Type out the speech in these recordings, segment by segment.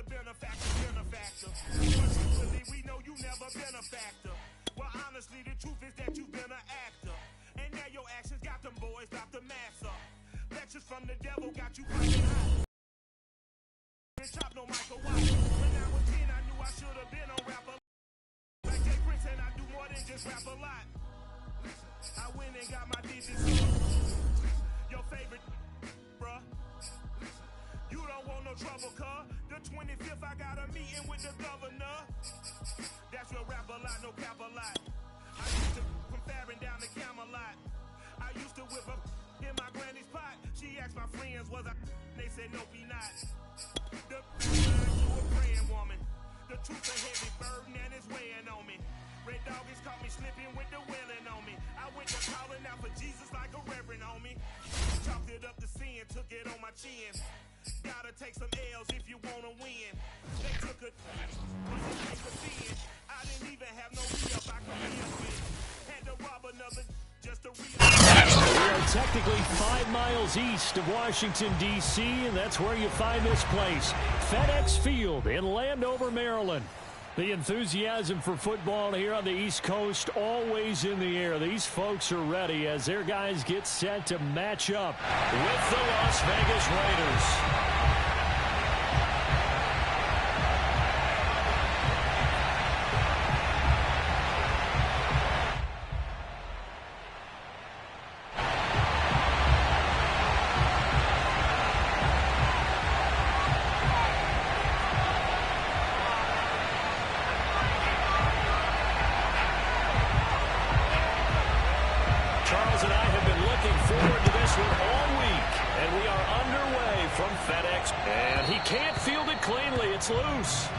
benefactor. But truthfully, we know you never been a factor. Well, honestly, the truth is that you've been an actor. And now your actions got them boys about to mass up. Lectures from the devil got you fighting hot. Chop no Michael White. When I was 10, I knew I should have been on rapper. Like Jay Prince, and I do more than just rap a lot. I went and got my digits up. Your favorite, bruh. You don't want no trouble, cuz. The 25th, I got a meeting with the governor. That's your rap a lot, no cap a lot. I used to from Farron down to Camelot. I used to whip up in my granny's pot. She asked my friends, was I? They said, nope, he not. The to a praying woman. The truth a heavy burden and it's weighing on me. Red Dog has caught me slipping with the wailing on me. I went to calling out for Jesus like a reverend on me. Chalked it up to sin, took it on my chin. Gotta take some L's if you wanna win. They took a sin. I didn't even have no re-up I could live with. Had to rob another just to re-up. We are technically 5 miles east of Washington, D.C., and that's where you find this place, FedEx Field in Landover, Maryland. The enthusiasm for football here on the East Coast always in the air. These folks are ready as their guys get set to match up with the Las Vegas Raiders. Charles and I have been looking forward to this one all week, and we are underway from FedEx. And he can't field it cleanly. It's loose.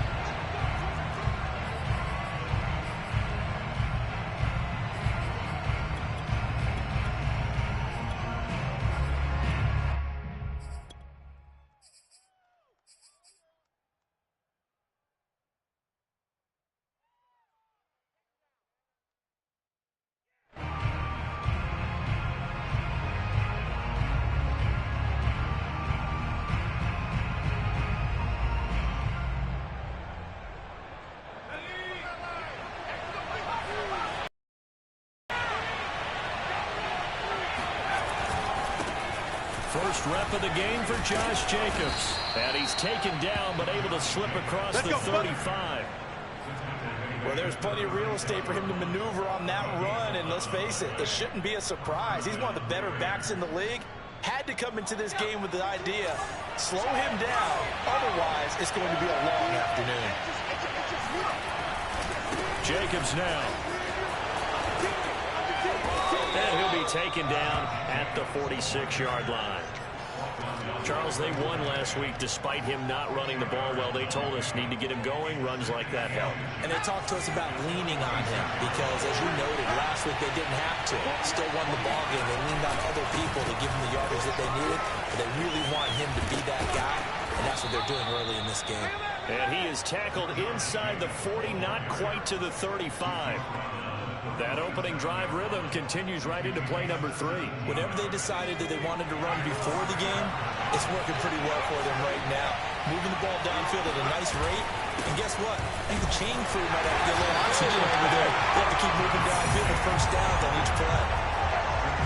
First rep of the game for Josh Jacobs. And he's taken down, but able to slip across the 35. Well, there's plenty of real estate for him to maneuver on that run, and let's face it, it shouldn't be a surprise. He's one of the better backs in the league. Had to come into this game with the idea, slow him down, otherwise it's going to be a long afternoon. Jacobs now. And he'll be taken down at the 46-yard line. Charles, they won last week despite him not running the ball well. They told us need to get him going. Runs like that help. And they talked to us about leaning on him because, as you noted, last week they didn't have to. Still won the ball game. They leaned on other people to give them the yardage that they needed. But they really want him to be that guy, and that's what they're doing early in this game. And he is tackled inside the 40, not quite to the 35. That opening drive rhythm continues right into play number 3. Whatever they decided that they wanted to run before the game, it's working pretty well for them right now. Moving the ball downfield at a nice rate. And guess what? I think the chain crew might have to get a little oxygen over there. They have to keep moving downfield with first downs on each play.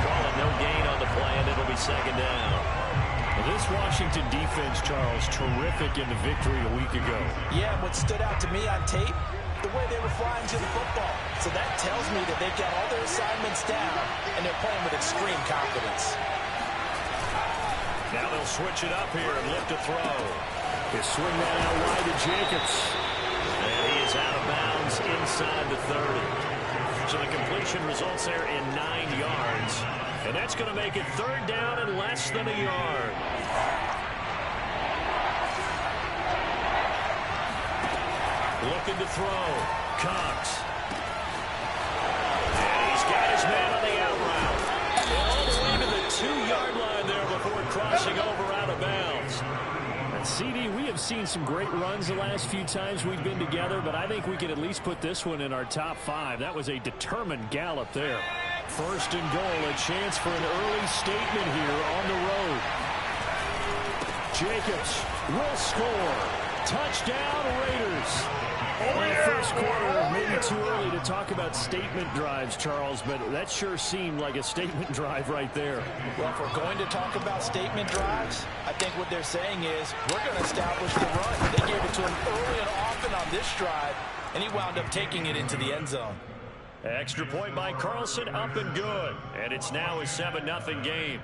Calling no gain on the play, and it'll be second down. Well, this Washington defense, Charles, terrific in the victory a week ago. Yeah, what stood out to me on tape, the way they were flying to the football. So that tells me that they've got all their assignments down, and they're playing with extreme confidence. Now they'll switch it up here and look to throw. He'll swing that out wide to Jacobs. And he is out of bounds inside the 30. So the completion results there in 9 yards. And that's going to make it third down and less than a yard. Looking to throw. Cox. And he's got his man on the out route. And all the way to the 2-yard line there before crossing over out of bounds. And CD, we have seen some great runs the last few times we've been together, but I think we can at least put this one in our top 5. That was a determined gallop there. First and goal, a chance for an early statement here on the road. Jacobs will score. Touchdown, Raiders. Well, first quarter, maybe too early to talk about statement drives, Charles, but that sure seemed like a statement drive right there. Well, if we're going to talk about statement drives, I think what they're saying is we're going to establish the run. They gave it to him early and often on this drive, and he wound up taking it into the end zone. Extra point by Carlson, up and good. And it's now a 7-0 game.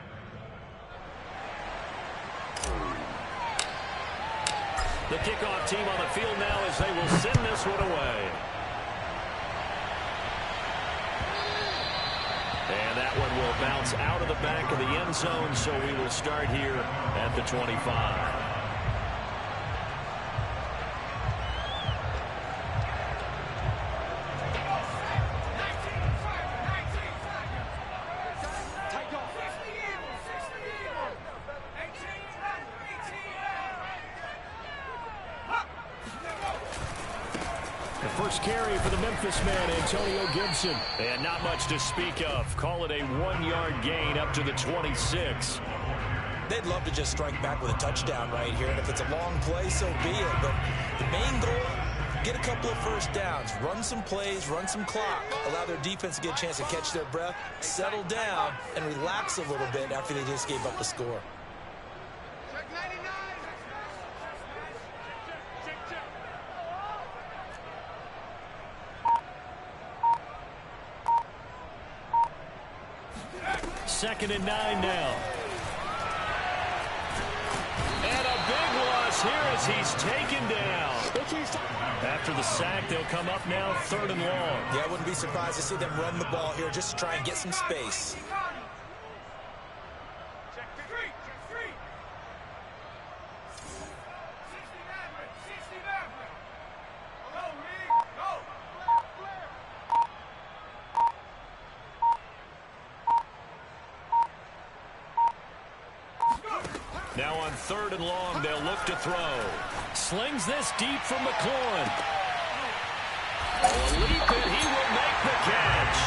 The kickoff team on the field now as they will send this one away. And that one will bounce out of the back of the end zone, so we will start here at the 25. First carry for the Memphis man, Antonio Gibson. And not much to speak of. Call it a 1-yard gain up to the 26. They'd love to just strike back with a touchdown right here. And if it's a long play, so be it. But the main goal, get a couple of first downs. Run some plays, run some clock. Allow their defense to get a chance to catch their breath, settle down, and relax a little bit after they just gave up a score. Second and 9 now. And a big loss here as he's taken down. After the sack, they'll come up now 3rd and long. Yeah, I wouldn't be surprised to see them run the ball here just to try and get some space. Now on 3rd and long, they'll look to throw. Slings this deep from McLaurin. A leap and he will make the catch.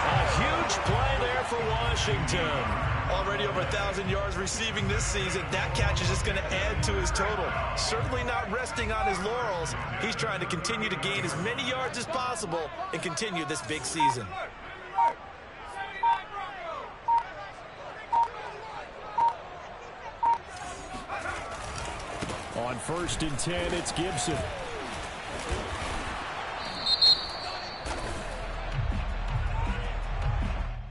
A huge play there for Washington. Already over 1,000 yards receiving this season. That catch is just going to add to his total. Certainly not resting on his laurels. He's trying to continue to gain as many yards as possible and continue this big season. On 1st and 10, it's Gibson.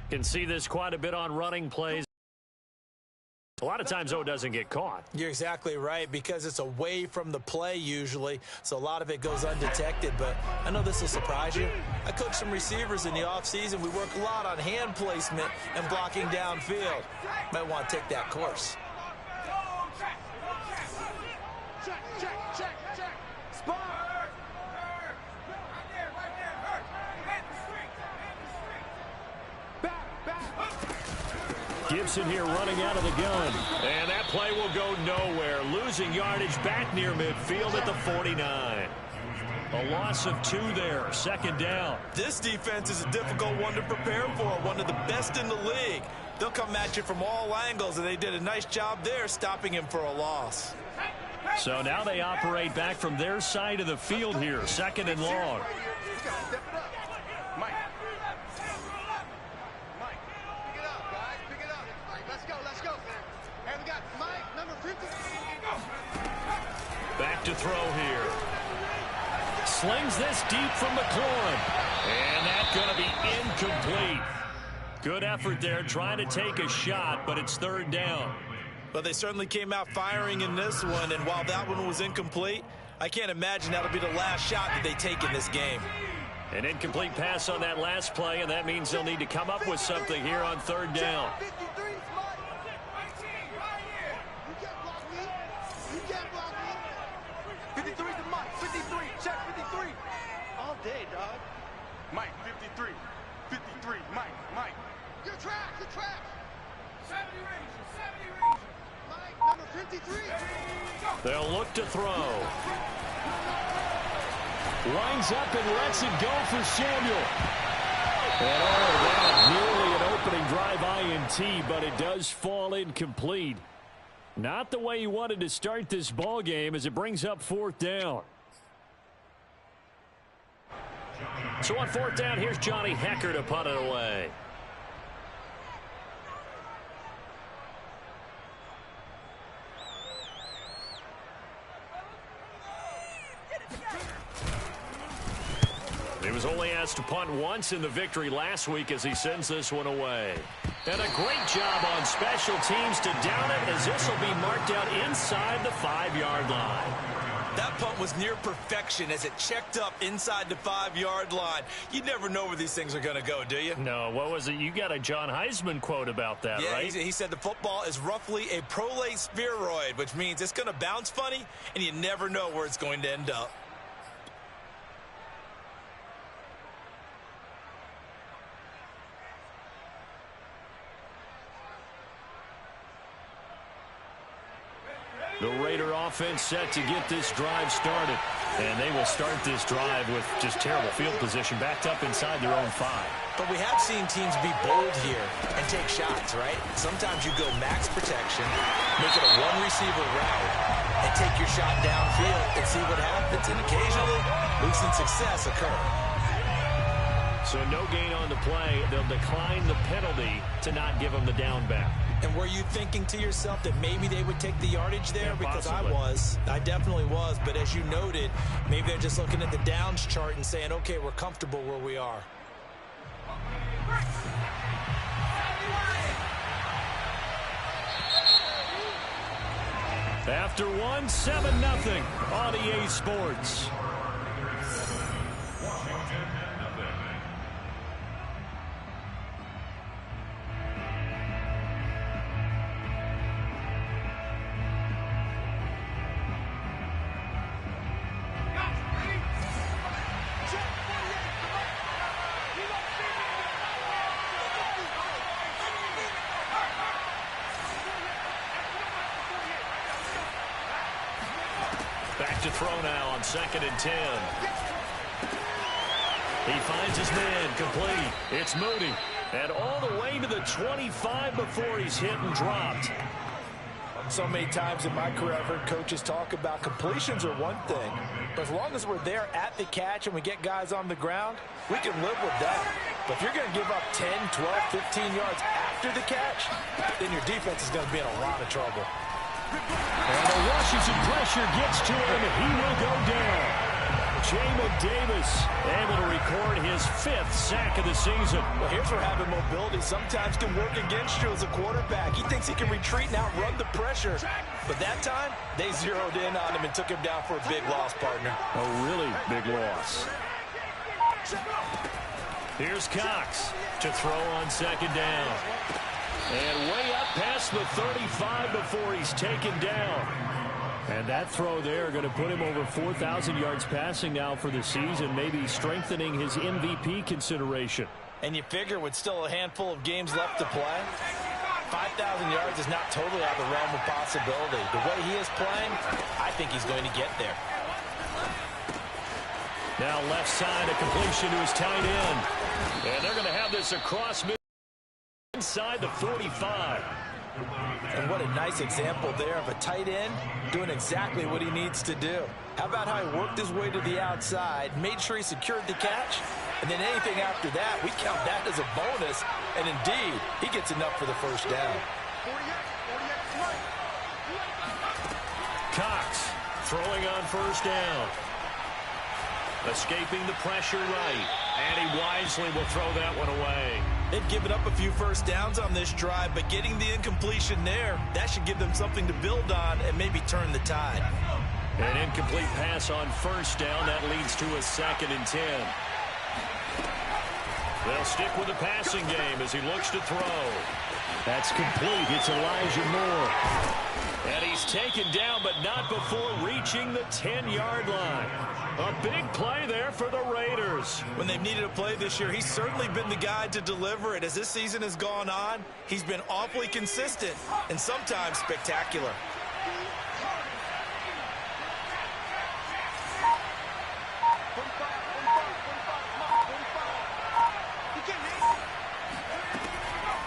Can see this quite a bit on running plays. A lot of times, though, it doesn't get caught. You're exactly right, because it's away from the play usually, so a lot of it goes undetected. But I know this will surprise you. I coach some receivers in the offseason. We work a lot on hand placement and blocking downfield. Might want to take that course. Gibson here running out of the gun. And that play will go nowhere. Losing yardage back near midfield at the 49. A loss of 2 there. 2nd down. This defense is a difficult one to prepare for. One of the best in the league. They'll come at you from all angles, and they did a nice job there stopping him for a loss. So now they operate back from their side of the field here. 2nd and long. Back to throw here. Slings this deep from McLaurin. And that's going to be incomplete. Good effort there trying to take a shot, but it's 3rd down. But they certainly came out firing in this one, and while that one was incomplete, I can't imagine that'll be the last shot that they take in this game. An incomplete pass on that last play, and that means they'll need to come up with something here on 3rd down. Mike, 53. 53. Mike. Your track. 70 Ranger. Mike, number 53. They'll look to throw. Lines up and lets it go for Samuel. And that nearly an opening drive INT, but it does fall incomplete. Not the way you wanted to start this ball game as it brings up 4th down. So on 4th down, here's Johnny Hekker to punt it away. He was only asked to punt once in the victory last week as he sends this one away. And a great job on special teams to down it as this will be marked out inside the 5-yard line. That punt was near perfection as it checked up inside the 5-yard line. You never know where these things are going to go, do you? No, what was it? You got a John Heisman quote about that, yeah, right? He said the football is roughly a prolate spheroid, which means it's going to bounce funny, and you never know where it's going to end up. The Raider offense set to get this drive started. And they will start this drive with just terrible field position backed up inside their own 5. But we have seen teams be bold here and take shots, right? Sometimes you go max protection, make it a one-receiver route, and take your shot downfield and see what happens. And occasionally, we've seen success occur. So no gain on the play. They'll decline the penalty to not give them the down back. And were you thinking to yourself that maybe they would take the yardage there? Yeah, because possibly. I definitely was. But as you noted, maybe they're just looking at the downs chart and saying, okay, we're comfortable where we are. After 1, 7-0 on EA Sports. Back to throw now on 2nd and 10. He finds his man complete. It's Mooney. And all the way to the 25 before he's hit and dropped. So many times in my career I've heard coaches talk about completions are one thing, but as long as we're there at the catch and we get guys on the ground, we can live with that. But if you're going to give up 10, 12, 15 yards after the catch, then your defense is going to be in a lot of trouble. And the Washington pressure gets to him. He will go down. Jamin Davis able to record his 5th sack of the season. Well, here's where having mobility sometimes can work against you as a quarterback. He thinks he can retreat and outrun the pressure. But that time, they zeroed in on him and took him down for a big loss, partner. A really big loss. Here's Cox to throw on 2nd down. And way up past the 35 before he's taken down. And that throw there going to put him over 4,000 yards passing now for the season, maybe strengthening his MVP consideration. And you figure with still a handful of games left to play, 5,000 yards is not totally out of the realm of possibility. The way he is playing, I think he's going to get there. Now left side, a completion to his tight end. And they're going to have this across inside the 45. And what a nice example there of a tight end doing exactly what he needs to do. How about how he worked his way to the outside, made sure he secured the catch, and then anything after that, we count that as a bonus. And indeed, he gets enough for the first down. Cox throwing on 1st down. Escaping the pressure right. And he wisely will throw that one away. They've given up a few first downs on this drive, but getting the incompletion there, that should give them something to build on and maybe turn the tide. An incomplete pass on 1st down. That leads to a 2nd and 10. They'll stick with the passing game as he looks to throw. That's complete. It's Elijah Moore. And he's taken down, but not before reaching the 10-yard line. A big play there for the Raiders. When they've needed a play this year, he's certainly been the guy to deliver it. As this season has gone on, he's been awfully consistent and sometimes spectacular.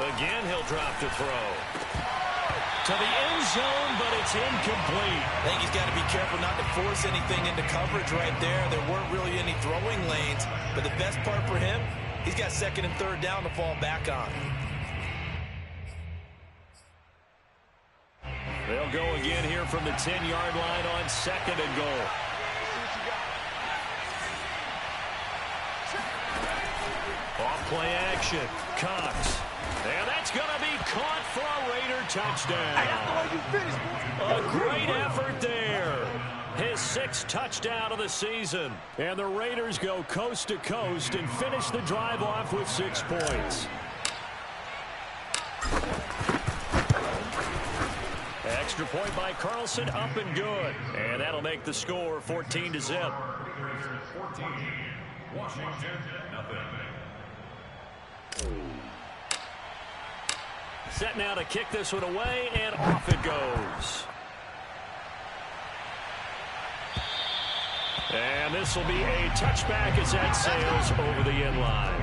Again, he'll drop to throw. to the end zone, but it's incomplete. I think he's got to be careful not to force anything into coverage right there. There weren't really any throwing lanes, but the best part for him, he's got second and third down to fall back on. They'll go again here from the 10-yard line on second and goal. Off play action. Cox. And that's going to be caught for a Raider touchdown. A great effort there. His 6th touchdown of the season. And the Raiders go coast to coast and finish the drive off with 6 points. Extra point by Carlson, up and good. And that'll make the score 14-0. 14, Washington, nothing. Set now to kick this one away, and off it goes. And this will be a touchback as that sails over the end line.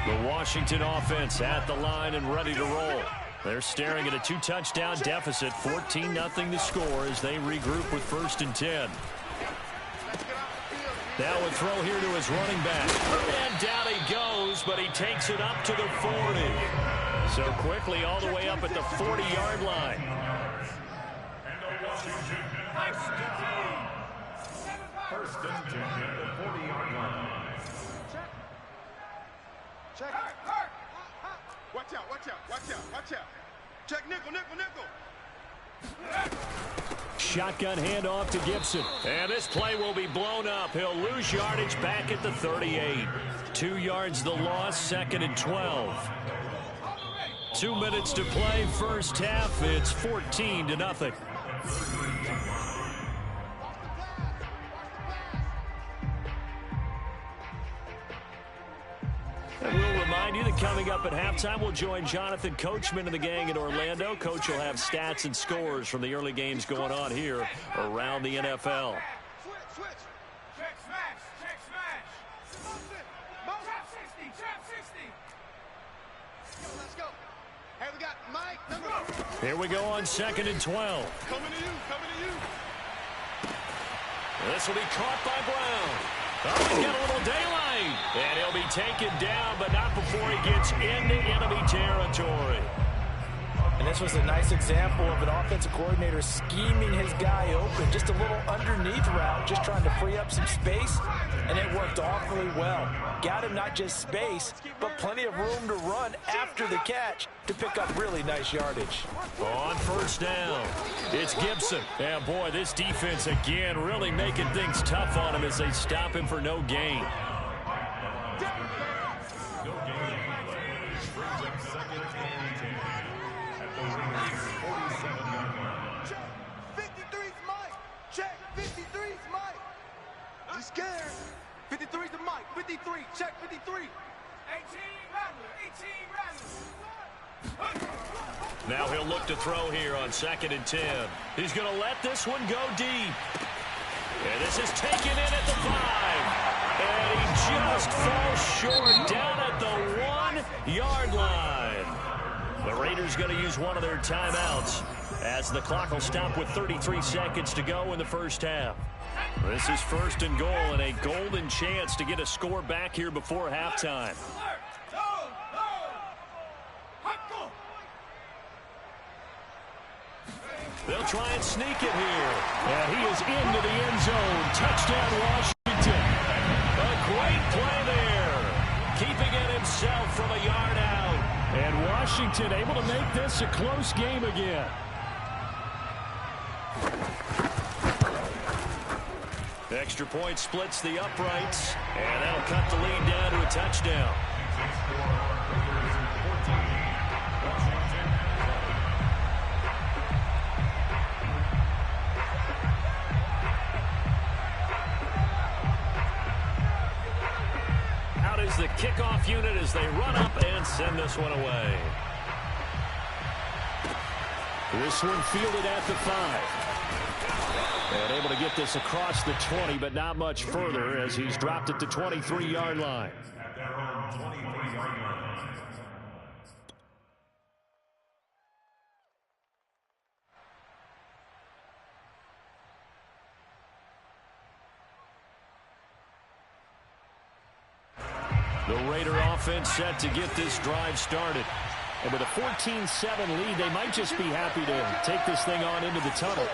The Washington offense at the line and ready to roll. They're staring at a 2-touchdown deficit, 14-0 the score as they regroup with 1st and 10. Now a throw here to his running back. And down he goes, but he takes it up to the 40. So quickly all the way up at the 40-yard line. And the Washington first and 10 at the 40-yard line. Check. Watch out, watch out, watch out, watch out. Check nickel, nickel, nickel. Shotgun handoff to Gibson. And this play will be blown up. He'll lose yardage back at the 38. 2 yards the loss, 2nd and 12. 2 minutes to play, first half. It's 14-0. And we'll remind you that coming up at halftime, we'll join Jonathan Coachman and the gang in Orlando. Coach will have stats and scores from the early games going on here around the NFL. Switch. Check smash. Trap 60. Let's go. Hey, we got Mike, number 4. Here we go on 2nd and 12. Coming to you. This will be caught by Brown. Oh, he's got a little daylight. And he'll be taken down, but not before he gets into enemy territory. And this was a nice example of an offensive coordinator scheming his guy open. Just a little underneath route, just trying to free up some space, and it worked awfully well. Got him not just space, but plenty of room to run after the catch to pick up really nice yardage. On 1st down, it's Gibson. And boy, this defense again really making things tough on him as they stop him for no gain. Scared. 53's the Mike. 53. Check 53. 18 Rattler. Now he'll look to throw here on 2nd and 10. He's going to let this one go deep. And this is taken in at the 5. And he just falls short down at the 1-yard line. The Raiders going to use one of their timeouts as the clock will stop with 33 seconds to go in the first half. This is 1st and goal and a golden chance to get a score back here before halftime. They'll try and sneak it here. And he is into the end zone. Touchdown, Washington. A great play there. Keeping it himself from a yard out. And Washington able to make this a close game again. Extra point splits the uprights, and that'll cut the lead down to a touchdown. Out is the kickoff unit as they run up and send this one away. This one fielded at the 5. And able to get this across the 20, but not much further as he's dropped it to 23-yard line. At their own 23-yard line. The Raider offense set to get this drive started. And with a 14-7 lead, they might just be happy to take this thing on into the tunnel.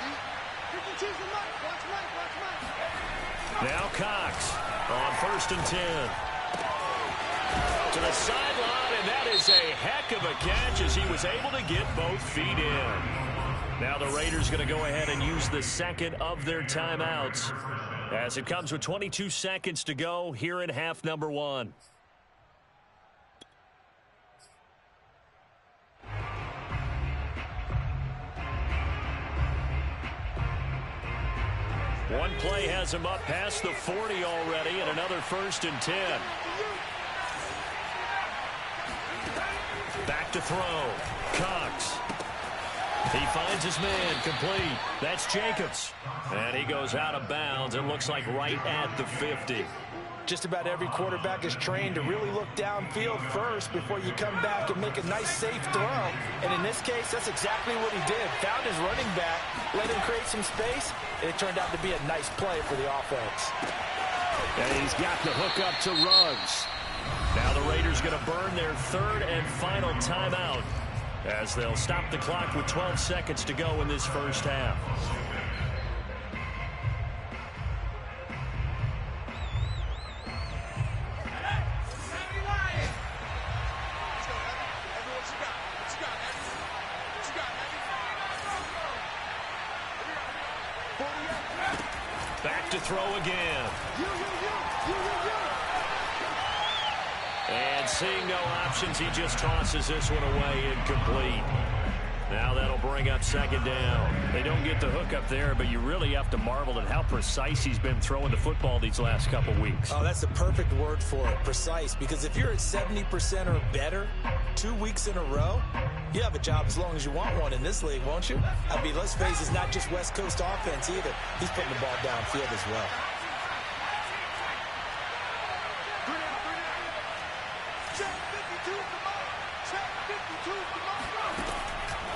Now Cox on 1st and 10. To the sideline, and that is a heck of a catch as he was able to get both feet in. Now the Raiders going to go ahead and use the second of their timeouts as it comes with 22 seconds to go here in half number 1. One play has him up past the 40 already, and another 1st and 10. Back to throw. Cox. He finds his man complete. That's Jacobs. And he goes out of bounds. It looks like right at the 50. Just about every quarterback is trained to really look downfield first before you come back and make a nice, safe throw. And in this case, that's exactly what he did. Found his running back, let him create some space, and it turned out to be a nice play for the offense. And he's got the hook up to Ruggs. Now the Raiders going to burn their 3rd and final timeout as they'll stop the clock with 12 seconds to go in this first half. Back to throw again. And seeing no options, he just tosses this one away incomplete. Now that'll bring up 2nd down. They don't get the hook up there, but you really have to marvel at how precise he's been throwing the football these last couple weeks. Oh, that's the perfect word for it, precise, because if you're at 70% or better 2 weeks in a row, you have a job as long as you want one in this league, won't you? I mean, let's face it, it's not just West Coast offense either. He's putting the ball downfield as well.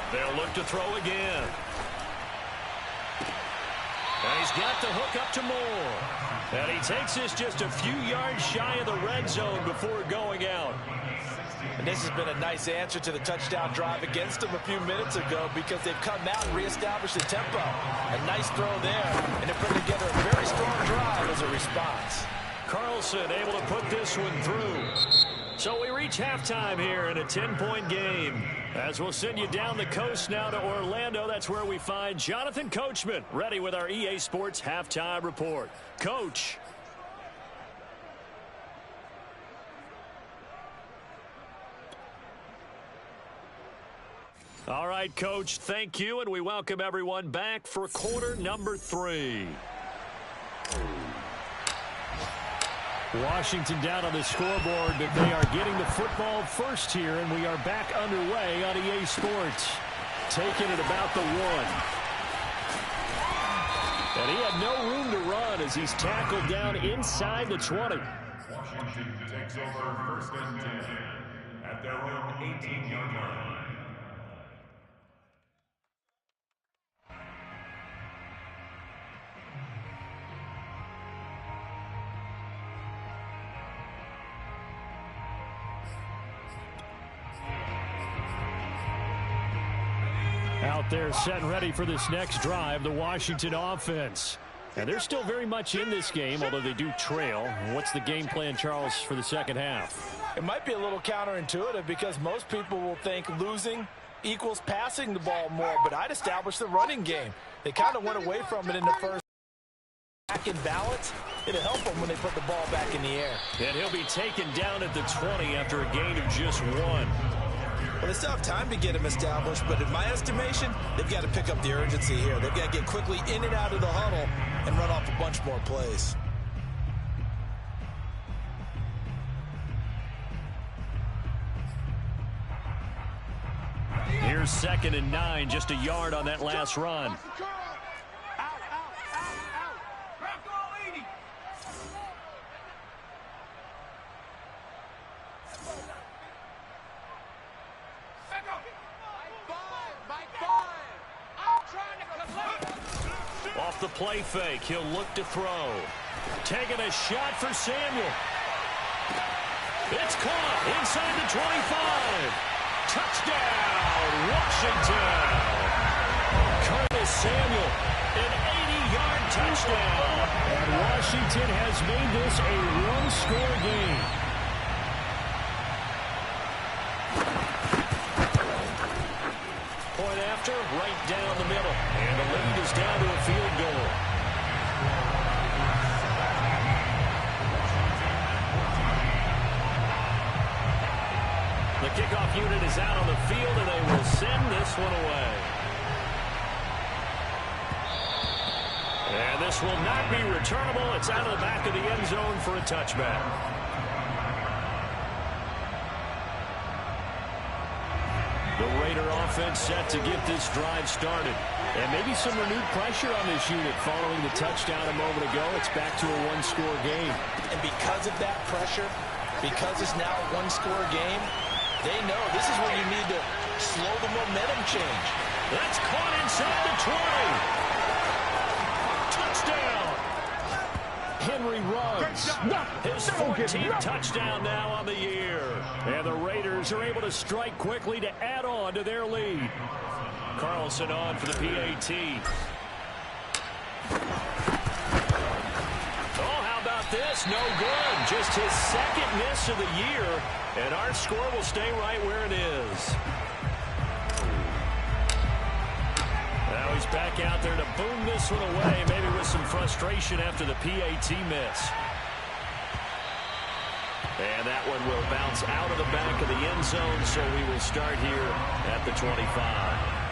They'll look to throw again. And he's got the hook up to Moore. And he takes this just a few yards shy of the red zone before going out. And this has been a nice answer to the touchdown drive against them a few minutes ago because they've come out and reestablished the tempo. A nice throw there, and they're putting together a very strong drive as a response. Carlson able to put this one through. So we reach halftime here in a 10-point game. As we'll send you down the coast now to Orlando, that's where we find Jonathan Coachman ready with our EA Sports Halftime Report. Coach. All right, Coach, thank you, and we welcome everyone back for quarter number 3. Washington down on the scoreboard, but they are getting the football first here, and we are back underway on EA Sports. Taking it about the 1. And he had no room to run as he's tackled down inside the 20. Washington takes over 1st and 10 at their own 18-yard line. Out there set and ready for this next drive, the Washington offense. And they're still very much in this game, although they do trail. What's the game plan, Charles, for the second half? It might be a little counterintuitive because most people will think losing equals passing the ball more, but I'd establish the running game. They kind of went away from it in the first. Back in balance, it'll help them when they put the ball back in the air. And he'll be taken down at the 20 after a gain of just 1. Well, they still have time to get him established, but in my estimation, they've got to pick up the urgency here. They've got to get quickly in and out of the huddle and run off a bunch more plays. Here's 2nd and 9, just a yard on that last run. off the play fake. He'll look to throw. Taking a shot for Samuel. It's caught inside the 25. Touchdown, Washington. Curtis Samuel, an 80-yard touchdown. And Washington has made this a one-score game. Point after, right down the middle. And the lead is down to a field goal. The kickoff unit is out on the field, and they will send this one away. And this will not be returnable. It's out of the back of the end zone for a touchback. The Raider offense set to get this drive started. And maybe some renewed pressure on this unit following the touchdown a moment ago. It's back to a one-score game. And because of that pressure, because it's now a one-score game, they know this is where you need to slow the momentum change. That's caught inside the 20. Touchdown. Henry runs. His 14th touchdown now on the year. And the Raiders are able to strike quickly to add on to their lead. Carlson on for the PAT. Oh, how about this? No good. Just his second miss of the year. And our score will stay right where it is. Now he's back out there to boom this one away, maybe with some frustration after the PAT miss. And that one will bounce out of the back of the end zone, so we will start here at the 25.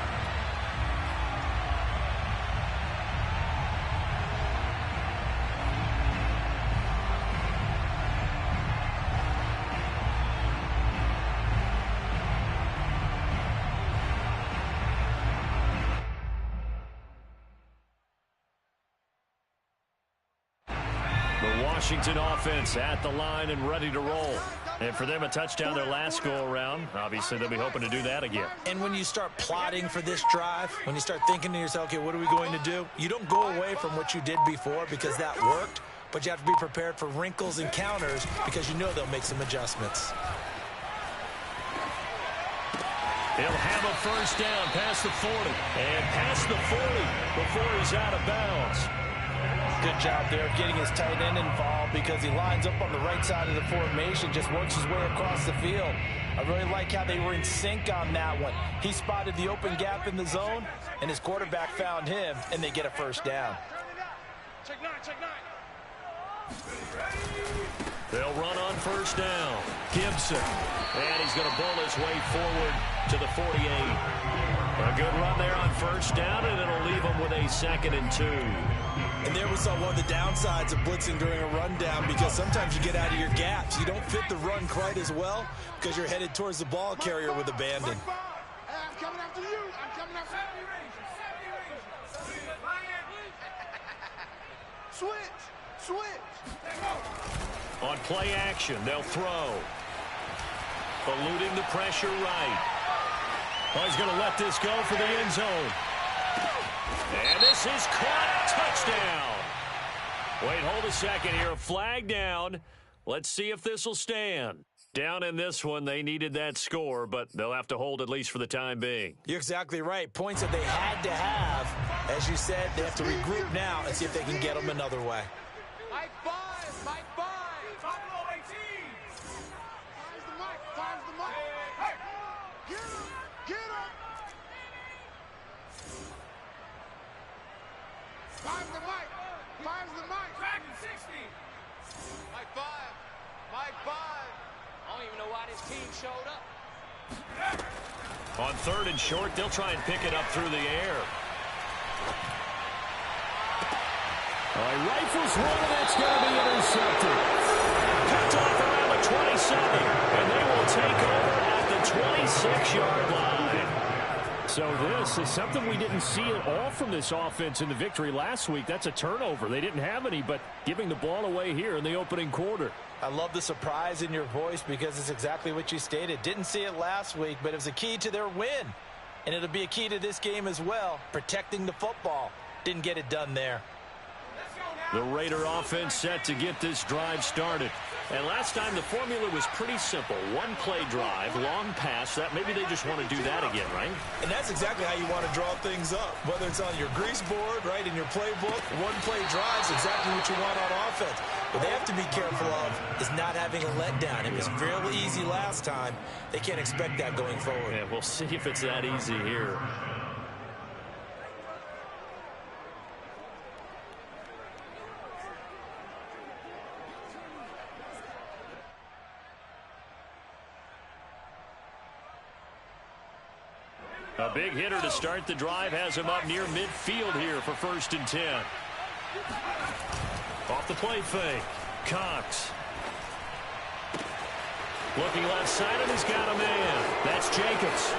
Washington offense at the line and ready to roll. And for them, a touchdown their last go-around. Obviously, they'll be hoping to do that again. And when you start plotting for this drive, when you start thinking to yourself, okay, what are we going to do? You don't go away from what you did before because that worked, but you have to be prepared for wrinkles and counters because you know they'll make some adjustments. He'll have a first down past the 40. And past the 40 before he's out of bounds. Good job there of getting his tight end involved because he lines up on the right side of the formation, just works his way across the field. I really like how they were in sync on that one. He spotted the open gap in the zone, and his quarterback found him, and they get a first down. Check nine. They'll run on first down. Gibson. And he's going to bull his way forward to the 48. A good run there on first down, and it'll leave him with a 2nd and 2. And there we saw one of the downsides of blitzing during a rundown because sometimes you get out of your gaps. You don't fit the run quite as well because you're headed towards the ball carrier with abandon. I'm coming after you. Switch. On play action, they'll throw. Eluding the pressure right. Oh, he's going to let this go for the end zone. And this is caught. Touchdown. Wait, hold a second here. A flag down. Let's see if this will stand. Down in this one, they needed that score, but they'll have to hold at least for the time being. You're exactly right. Points that they had to have. As you said, they have to regroup now and see if they can get them another way. Mike 5. Buffalo 18. Fire's the mic. Hey, get him. Five's the mic. Back in 60. Mike 5. I don't even know why this team showed up. On 3rd and short, they'll try and pick it up through the air. Rifles one, and it's going to be intercepted. Picked off around the 27, and they will take over at the 26-yard line. So this is something we didn't see at all from this offense in the victory last week. That's a turnover. They didn't have any, but giving the ball away here in the opening quarter. I love the surprise in your voice because it's exactly what you stated. Didn't see it last week, but it was a key to their win. And it'll be a key to this game as well, protecting the football. Didn't get it done there. The Raider offense set to get this drive started. And last time the formula was pretty simple. One play drive, long pass. That maybe they just want to do that again, right? And that's exactly how you want to draw things up. Whether it's on your grease board, right, in your playbook, one play drive is exactly what you want on offense. What they have to be careful of is not having a letdown. It was fairly easy last time. They can't expect that going forward. Yeah, we'll see if it's that easy here. A big hitter to start the drive has him up near midfield here for 1st and 10. Off the play fake. Cox. Looking left side, and he's got a man. That's Jacobs.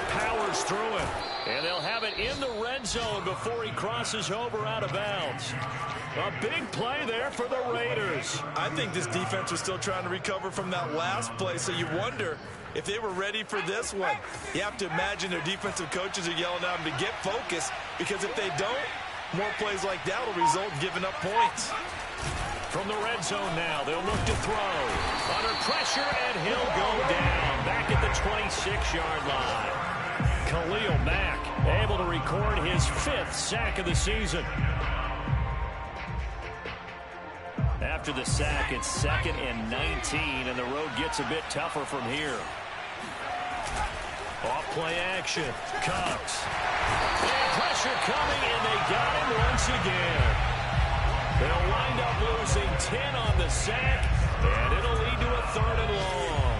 Powers through him. And they'll have it in the red zone before he crosses over out of bounds. A big play there for the Raiders. I think this defense was still trying to recover from that last play, so you wonder if they were ready for this one. You have to imagine their defensive coaches are yelling at them to get focused, because if they don't, more plays like that will result in giving up points. From the red zone now, they'll look to throw. Under pressure, and he'll go down. Back at the 26-yard line. Khalil Mack able to record his 5th sack of the season. After the sack, it's 2nd and 19, and the road gets a bit tougher from here. Off-play action. Cox. And pressure coming, and they got him once again. They'll wind up losing 10 on the sack, and it'll lead to a 3rd and long.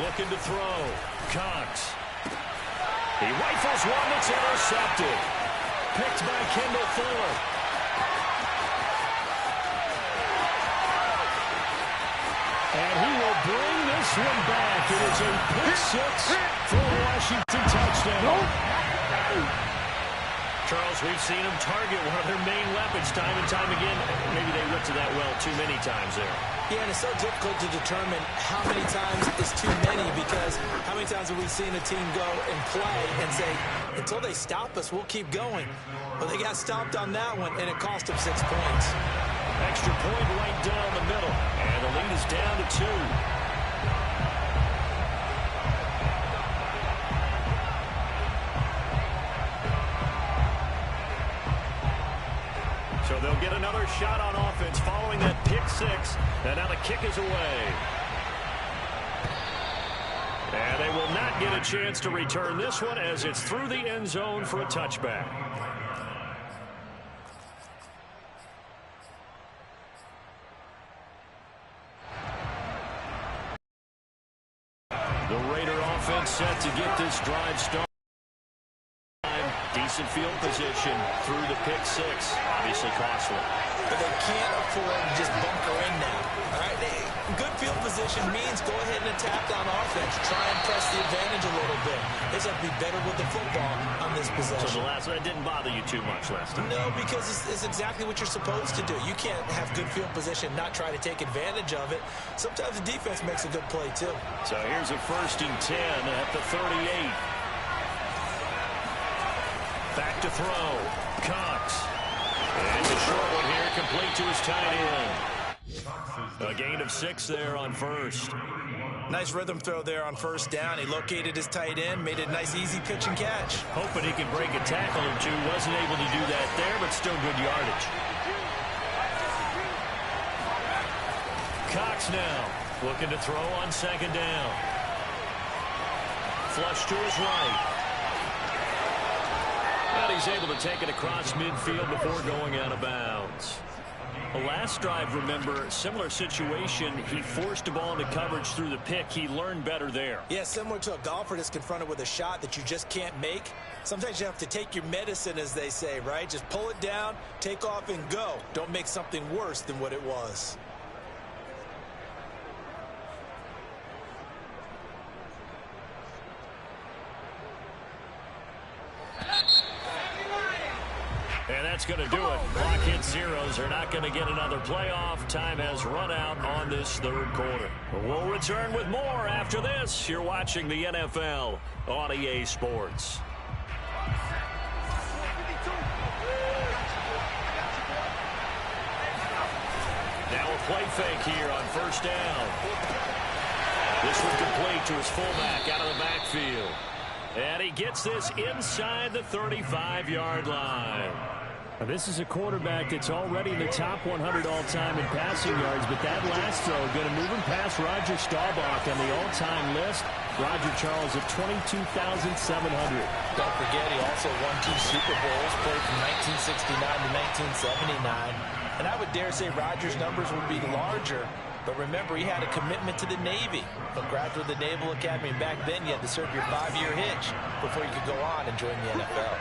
Looking to throw. Cox. He rifles one that's intercepted. Picked by Kendall Fuller. And he will bring this one back. It is a pick 6 for a Washington touchdown. Charles, we've seen him target one of their main weapons time and time again. Maybe they looked to that well too many times there. Yeah, and it's so difficult to determine how many times is too many, because how many times have we seen a team go and play and say, until they stop us, we'll keep going. Well, they got stopped on that one, and it cost them 6 points. Extra point right down the middle, and the lead is down to 2. So they'll get another shot on offense following that pick 6. And now the kick is away. And they will not get a chance to return this one, as it's through the end zone for a touchback. The Raider offense set to get this drive started. Decent field position through the pick 6. Obviously costly. But they can't afford to just bunker in now. All right, good field position means go ahead and attack on offense. Try and press the advantage a little bit. They just have to be better with the football on this possession. So the last one didn't bother you too much last time? No, because it's exactly what you're supposed to do. You can't have good field position, not try to take advantage of it. Sometimes the defense makes a good play too. So here's a 1st and 10 at the 38. Back to throw. Cox. And the short one here, complete to his tight end. A gain of 6 there on 1st. Nice rhythm throw there on 1st down. He located his tight end, made a nice easy pitch and catch. Hoping he can break a tackle or two. Wasn't able to do that there, but still good yardage. Cox now looking to throw on 2nd down. Flush to his right. And he's able to take it across midfield before going out of bounds. The last drive, remember, similar situation. He forced a ball into coverage through the pick. He learned better there. Yeah, similar to a golfer that's confronted with a shot that you just can't make. Sometimes you have to take your medicine, as they say, right? Just pull it down, take off, and go. Don't make something worse than what it was. And that's going to do it. Clock hits zeros. They're not going to get another playoff. Time has run out on this third quarter. We'll return with more after this. You're watching the NFL on EA Sports. Now a play fake here on first down. This one complete to his fullback out of the backfield. And he gets this inside the 35-yard line. Now, this is a quarterback that's already in the top 100 all-time in passing yards, but that last throw going to move him past Roger Staubach on the all-time list. Roger Charles at 22,700. Don't forget, he also won 2 Super Bowls, played from 1969 to 1979. And I would dare say Roger's numbers would be larger. But remember, he had a commitment to the Navy. A graduate of the Naval Academy. And back then, you had to serve your 5-year hitch before you could go on and join the NFL.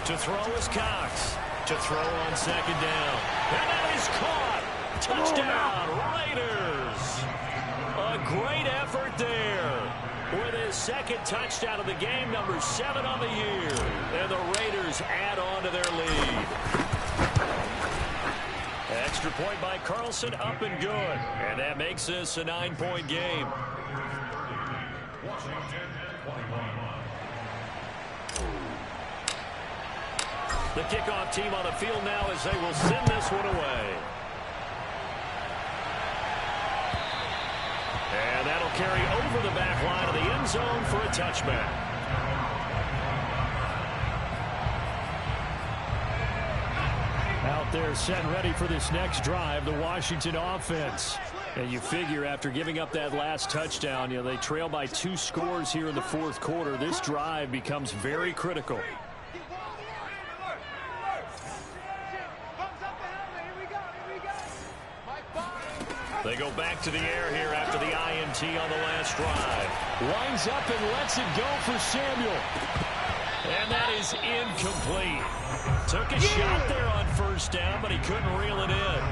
To throw is Cox. To throw on second down. And that is caught. Touchdown, Raiders. A great effort there. With his second touchdown of the game, number 7 on the year. And the Raiders add on to their lead. Extra point by Carlson, up and good. And that makes this a 9-point game. The kickoff team on the field now as they will send this one away. And that'll carry over the back line of the end zone for a touchback. Out there set and ready for this next drive, the Washington offense. And you figure after giving up that last touchdown, they trail by 2 scores here in the fourth quarter. This drive becomes very critical. They go back to the air here after the INT on the last drive. Winds up and lets it go for Samuel. And that is incomplete. Took a shot there on first down, but he couldn't reel it in.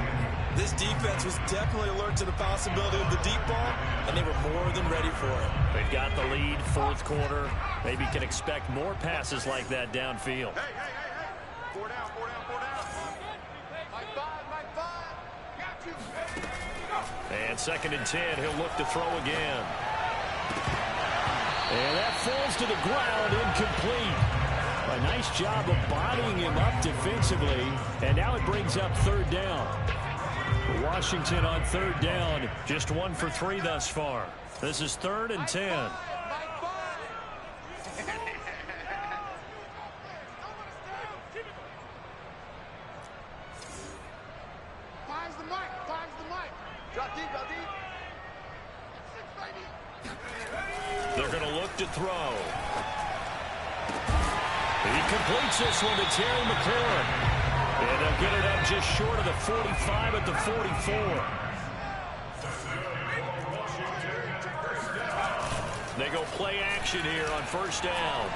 This defense was definitely alert to the possibility of the deep ball, and they were more than ready for it. They've got the lead, fourth quarter. Maybe can expect more passes like that downfield. Hey. 4 down. Mike 5. Got you. And 2nd and 10, he'll look to throw again. And that falls to the ground, incomplete. A nice job of bodying him up defensively. And now it brings up 3rd down. Washington on 3rd down, just 1 for 3 thus far. This is 3rd and 10. They're going to look to throw. He completes this one to Terry McLaurin. And they'll get it up just short of the 45 at the 44. They go play action here on first down.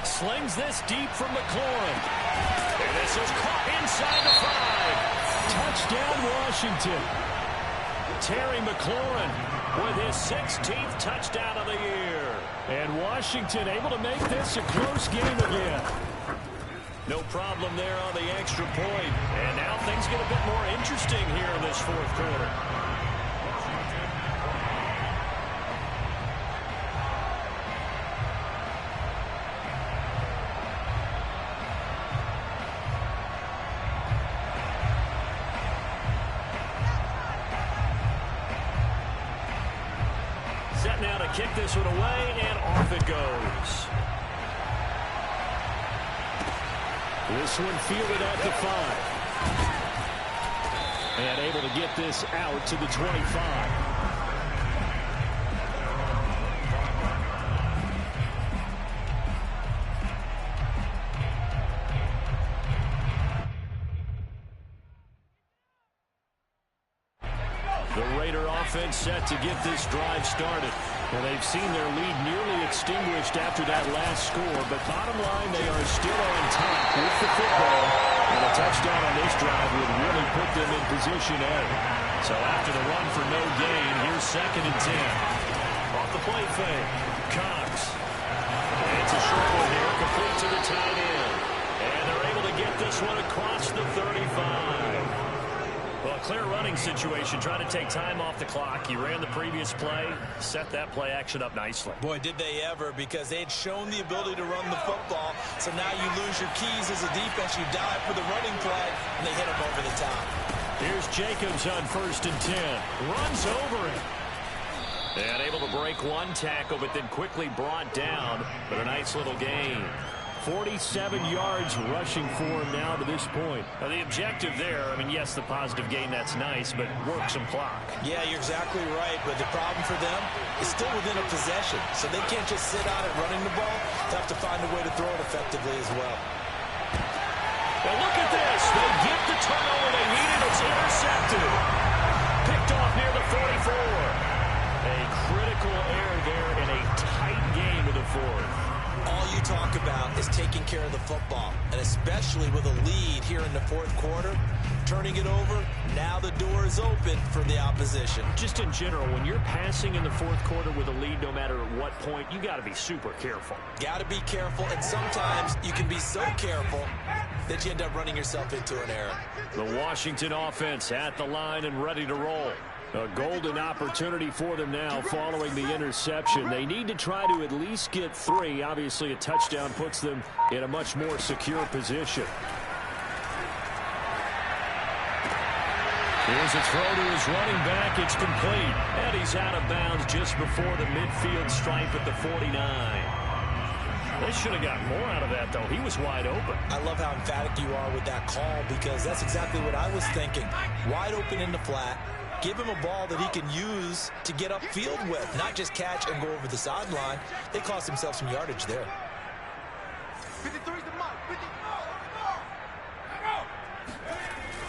Slings this deep from McLaurin. And this is caught inside the 5. Touchdown, Washington. Terry McLaurin with his 16th touchdown of the year. And Washington able to make this a close game again. No problem there on the extra point. And now things get a bit more interesting here in this fourth quarter. Set now to kick this one away, and off it goes. This one fielded at the 5. And able to get this out to the 25. The Raider offense set to get this drive started. Well, they've seen their lead nearly extinguished after that last score, but bottom line, they are still on top with the football. And a touchdown on this drive would really put them in position A. So after the run for no gain, here's 2nd and 10. Off the play fake, Cox. It's a short one here, complete to the tight end. And they're able to get this one across the 35. Well, clear running situation, trying to take time off the clock. He ran the previous play, set that play action up nicely. Boy, did they ever, because they had shown the ability to run the football. So now you lose your keys as a defense. You dive for the running play, and they hit him over the top. Here's Jacobs on 1st and 10. Runs over him. And able to break one tackle, but then quickly brought down. But a nice little gain. 47 yards rushing for him now to this point. Now the objective there, I mean, yes, the positive gain, that's nice, but work some clock. Yeah, you're exactly right, but the problem for them is still within a possession, so they can't just sit out at running the ball. They have to find a way to throw it effectively as well. Well, look at this. They get the turnover they needed. It's intercepted. Picked off near the 44. A critical error there in a tight game of the 4th. All you talk about is taking care of the football, and especially with a lead here in the 4th quarter, turning it over, now the door is open for the opposition. Just in general, when you're passing in the 4th quarter with a lead, no matter at what point, you got to be super careful. Got to be careful, and sometimes you can be so careful that you end up running yourself into an error. The Washington offense at the line and ready to roll. A golden opportunity for them now following the interception. They need to try to at least get 3. Obviously, a touchdown puts them in a much more secure position. Here's a throw to his running back. It's complete. And he's out of bounds just before the midfield stripe at the 49. They should have gotten more out of that, though. He was wide open. I love how emphatic you are with that call, because that's exactly what I was thinking. Wide open in the flat. Give him a ball that he can use to get upfield with, not just catch and go over the sideline. They cost themselves some yardage there.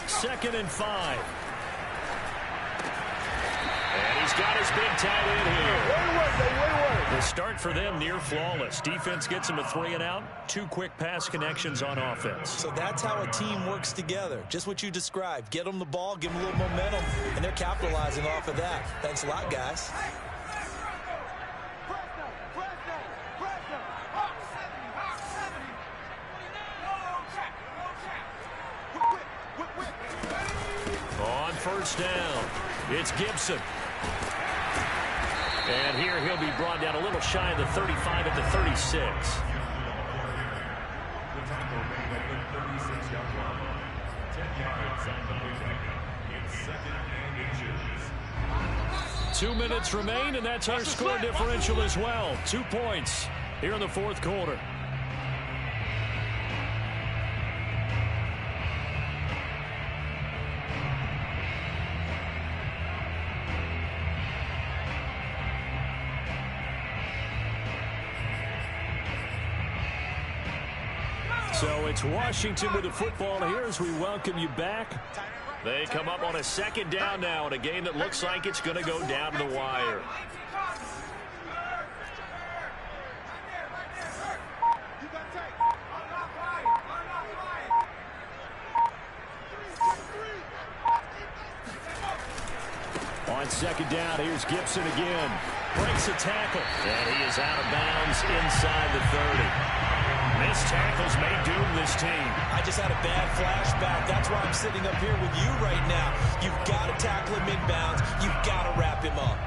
2nd and 5. And he's got his big tight end here. The start for them near flawless. Defense gets him a 3 and out. 2 quick pass connections on offense. So that's how a team works together. Just what you described. Get them the ball, give them a little momentum, and they're capitalizing off of that. Thanks a lot, guys. On 1st down, it's Gibson. And here he'll be brought down a little shy of the 35 at the 36. The tackle made at the 36-yard line. 10 yards on the pickup. It's 2nd and inches. 2 minutes remain, and that's our score differential as well. 2 points here in the 4th quarter. So it's Washington with the football here as we welcome you back. They come up on a 2nd down now in a game that looks like it's going to go down to the wire. On 2nd down, here's Gibson again. Breaks a tackle, and he is out of bounds inside the 30. Missed tackles may doom this team. I just had a bad flashback. That's why I'm sitting up here with you right now. You've got to tackle him inbounds. You've got to wrap him up.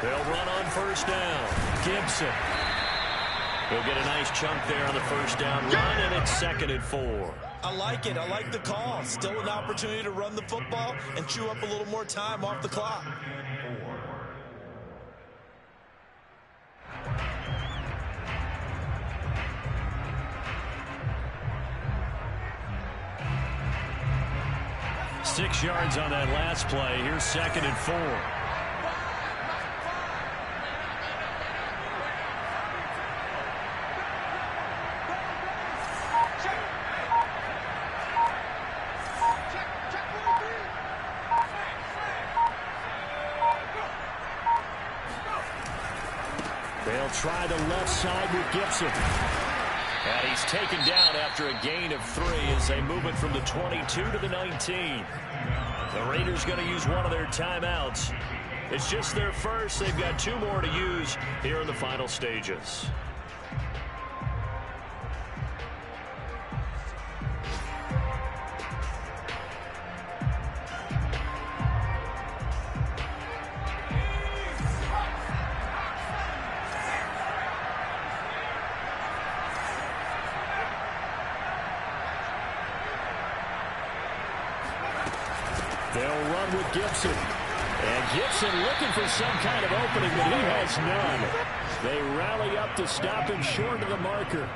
They'll run on 1st down. Gibson. He'll get a nice chunk there on the 1st down run, and it's 2nd and 4. I like it. I like the call. Still an opportunity to run the football and chew up a little more time off the clock. Six yards on that last play. Here's 2nd and 4. They'll try the left side with Gibson. And he's taken down after a gain of 3 as they move it from the 22 to the 19. The Raiders going to use one of their timeouts. It's just their first. They've got 2 more to use here in the final stages. They'll run with Gibson. And Gibson looking for some kind of opening, but he has none. They rally up to stop him short of the marker.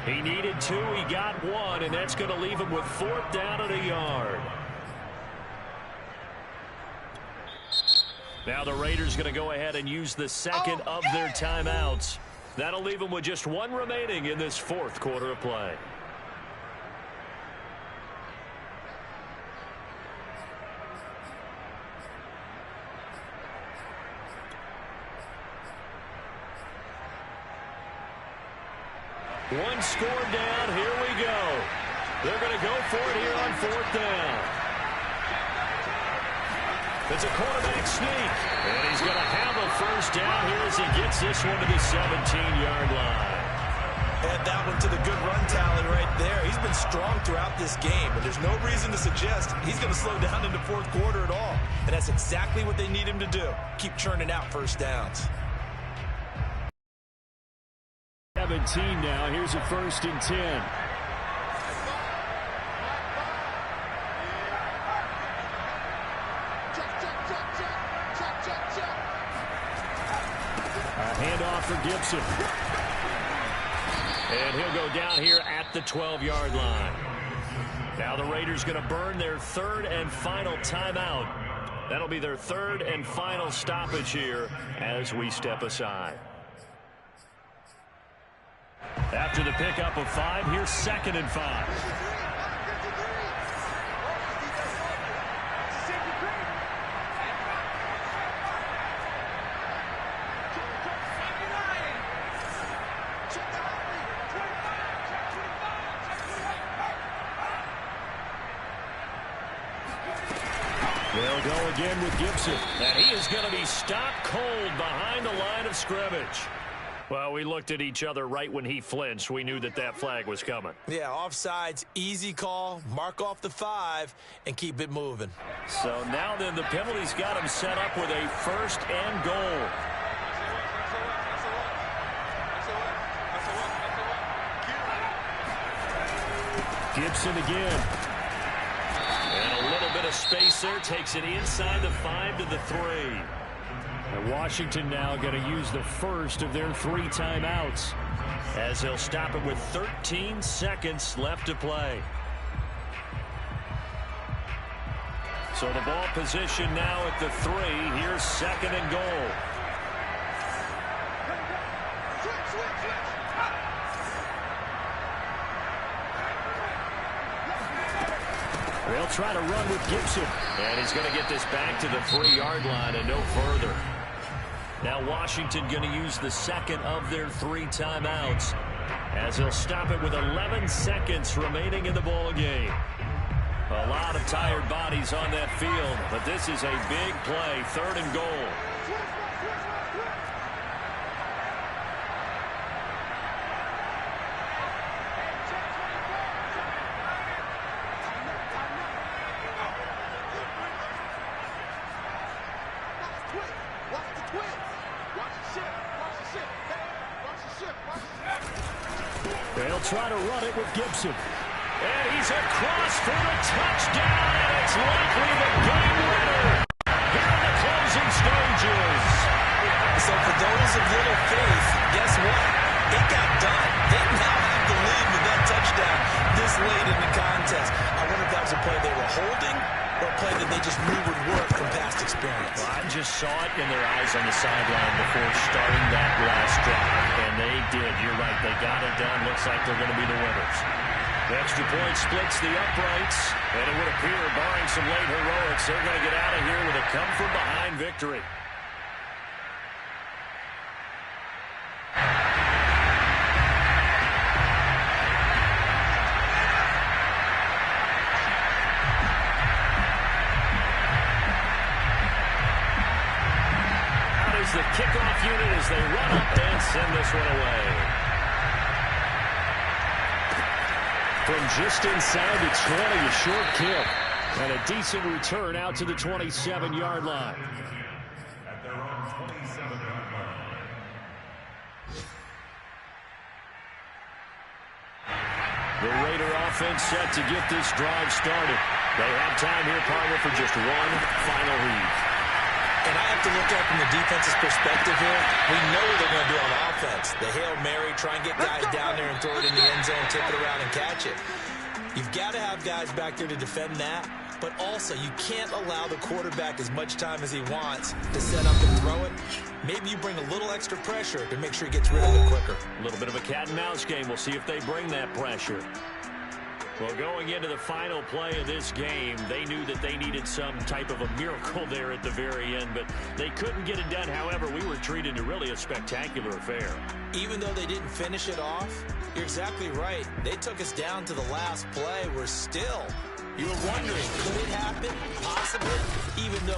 He needed 2, he got 1, and that's going to leave him with 4th down and a yard. Now the Raiders going to go ahead and use the second of their timeouts. That'll leave them with just 1 remaining in this 4th quarter of play. One score down. Here we go. They're going to go for it here on 4th down. It's a quarterback sneak. And he's going to have a 1st down here as he gets this one to the 17-yard line. Add that one to the good run tally right there. He's been strong throughout this game, and there's no reason to suggest he's going to slow down in the 4th quarter at all. And that's exactly what they need him to do. Keep churning out 1st downs. 17 now. Here's a 1st and 10. A handoff for Gibson. And he'll go down here at the 12-yard line. Now the Raiders going to burn their 3rd and final timeout. That'll be their 3rd and final stoppage here as we step aside. After the pickup of 5, here's 2nd and 5. They'll go again with Gibson. And he is going to be stopped cold behind the line of scrimmage. Well, we looked at each other right when he flinched. We knew that that flag was coming. Yeah, offsides, easy call, mark off the 5, and keep it moving. So now then the penalty's got him set up with a 1st and goal. Gibson again. And a little bit of space there. Takes it inside the 5 to the 3. And Washington now going to use the 1st of their 3 timeouts as they'll stop it with 13 seconds left to play. So the ball position now at the 3. Here's 2nd and goal. They'll try to run with Gibson. And he's going to get this back to the 3-yard line and no further. Now Washington going to use the 2nd of their 3 timeouts as they'll stop it with 11 seconds remaining in the ball game. A lot of tired bodies on that field, but this is a big play, 3rd and goal. They'll try to run it with Gibson. And he's across for the touchdown, and it's likely the game winner here in the closing stages. So for those of little faith, guess what? It got done. They now have the lead with that touchdown this late in the contest. I wonder if that was a play they were holding or a play that they just knew would work from past experience. Well, I just saw it in their eyes on the sideline before starting that last drive, and they did. You're right. They got it done. Looks like they're going to be the winners. The extra point splits the uprights, and it would appear, barring some late heroics, they're going to get out of here with a come-from-behind victory. the kickoff unit as they run up and send this one away. From just inside the 20, a short kick. And a decent return out to the 27-yard line. At their own 27-yard line. The Raider offense set to get this drive started. They have time here, partner, for just one final read. And I have to look at it from the defense's perspective here. We know what they're going to do on offense. The Hail Mary, try and get guys down there and throw it in the end zone, tip it around and catch it. You've got to have guys back there to defend that, but also you can't allow the quarterback as much time as he wants to set up and throw it. Maybe you bring a little extra pressure to make sure he gets rid of it quicker. A little bit of a cat and mouse game. We'll see if they bring that pressure. Well, going into the final play of this game, they knew that they needed some type of a miracle there at the very end, but they couldn't get it done. However, we were treated to really a spectacular affair. Even though they didn't finish it off, you're exactly right. They took us down to the last play. We're still, you were wondering, could it happen? Possibly, even though